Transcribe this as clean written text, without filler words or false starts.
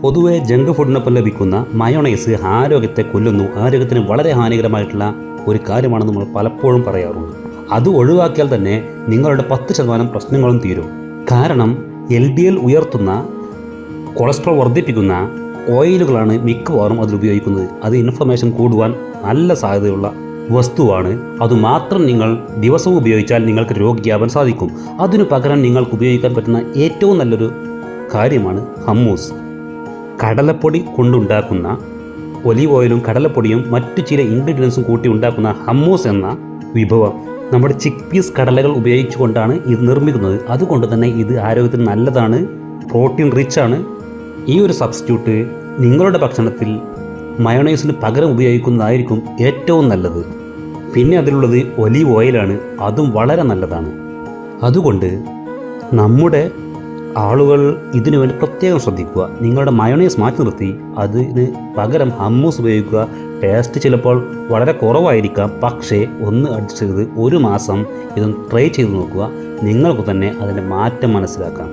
പൊതുവെ ജങ്ക് ഫുഡിനൊപ്പം ലഭിക്കുന്ന മയോണൈസ് ആരോഗ്യത്തെ കൊല്ലുന്നു, ആരോഗ്യത്തിന് വളരെ ഹാനികരമായിട്ടുള്ള ഒരു കാര്യമാണെന്ന് നമ്മൾ പലപ്പോഴും പറയാറുണ്ട്. അത് ഒഴിവാക്കിയാൽ തന്നെ നിങ്ങളുടെ 10% പ്രശ്നങ്ങളും തീരും. കാരണം LDL ഉയർത്തുന്ന, കൊളസ്ട്രോൾ വർദ്ധിപ്പിക്കുന്ന ഓയിലുകളാണ് മിക്കവാറും അതിലുപയോഗിക്കുന്നത്. അത് ഇൻഫ്ലമേഷൻ കൂടുവാൻ നല്ല സാധ്യതയുള്ള വസ്തുവാണ്. അതുമാത്രം നിങ്ങൾ ദിവസവും ഉപയോഗിച്ചാൽ നിങ്ങൾക്ക് രോഗിയാവാൻ സാധിക്കും. അതിനു പകരം നിങ്ങൾക്ക് ഉപയോഗിക്കാൻ പറ്റുന്ന ഏറ്റവും നല്ലൊരു കാര്യമാണ് ഹമ്മൂസ്. കടലപ്പൊടി കൊണ്ടുണ്ടാക്കുന്ന, ഒലീവ് ഓയിലും കടലപ്പൊടിയും മറ്റു ചില ഇൻഗ്രീഡിയൻസും കൂട്ടി ഉണ്ടാക്കുന്ന ഹമ്മൂസ് എന്ന വിഭവം നമ്മുടെ ചിക്ക് പീസ് കടലകൾ ഉപയോഗിച്ചുകൊണ്ടാണ് ഇത് നിർമ്മിക്കുന്നത്. അതുകൊണ്ട് തന്നെ ഇത് ആരോഗ്യത്തിന് നല്ലതാണ്, പ്രോട്ടീൻ റിച്ച് ആണ്. ഈ ഒരു സബ്സ്റ്റിറ്റ്യൂട്ട് നിങ്ങളുടെ ഭക്ഷണത്തിൽ മയോണൈസിന് പകരം ഉപയോഗിക്കുന്നതായിരിക്കും ഏറ്റവും നല്ലത്. പിന്നെ അതിലുള്ളത് ഒലീവ് ഓയിലാണ്, അതും വളരെ നല്ലതാണ്. അതുകൊണ്ട് നമ്മുടെ ആളുകൾ ഇതിനു വേണ്ടി പ്രത്യേകം ശ്രദ്ധിക്കുക. നിങ്ങളുടെ മയോണൈസ് മാറ്റി നിർത്തി അതിന് പകരം ഹമ്മൂസ് ഉപയോഗിക്കുക. ടേസ്റ്റ് ചിലപ്പോൾ വളരെ കുറവായിരിക്കാം, പക്ഷേ ഒന്ന് അഡ്ജസ്റ്റ് ചെയ്ത് 1 മാസം ഇതൊന്ന് ട്രൈ ചെയ്ത് നോക്കുക. നിങ്ങൾക്ക് തന്നെ അതിൻ്റെ മാറ്റം മനസ്സിലാക്കാം.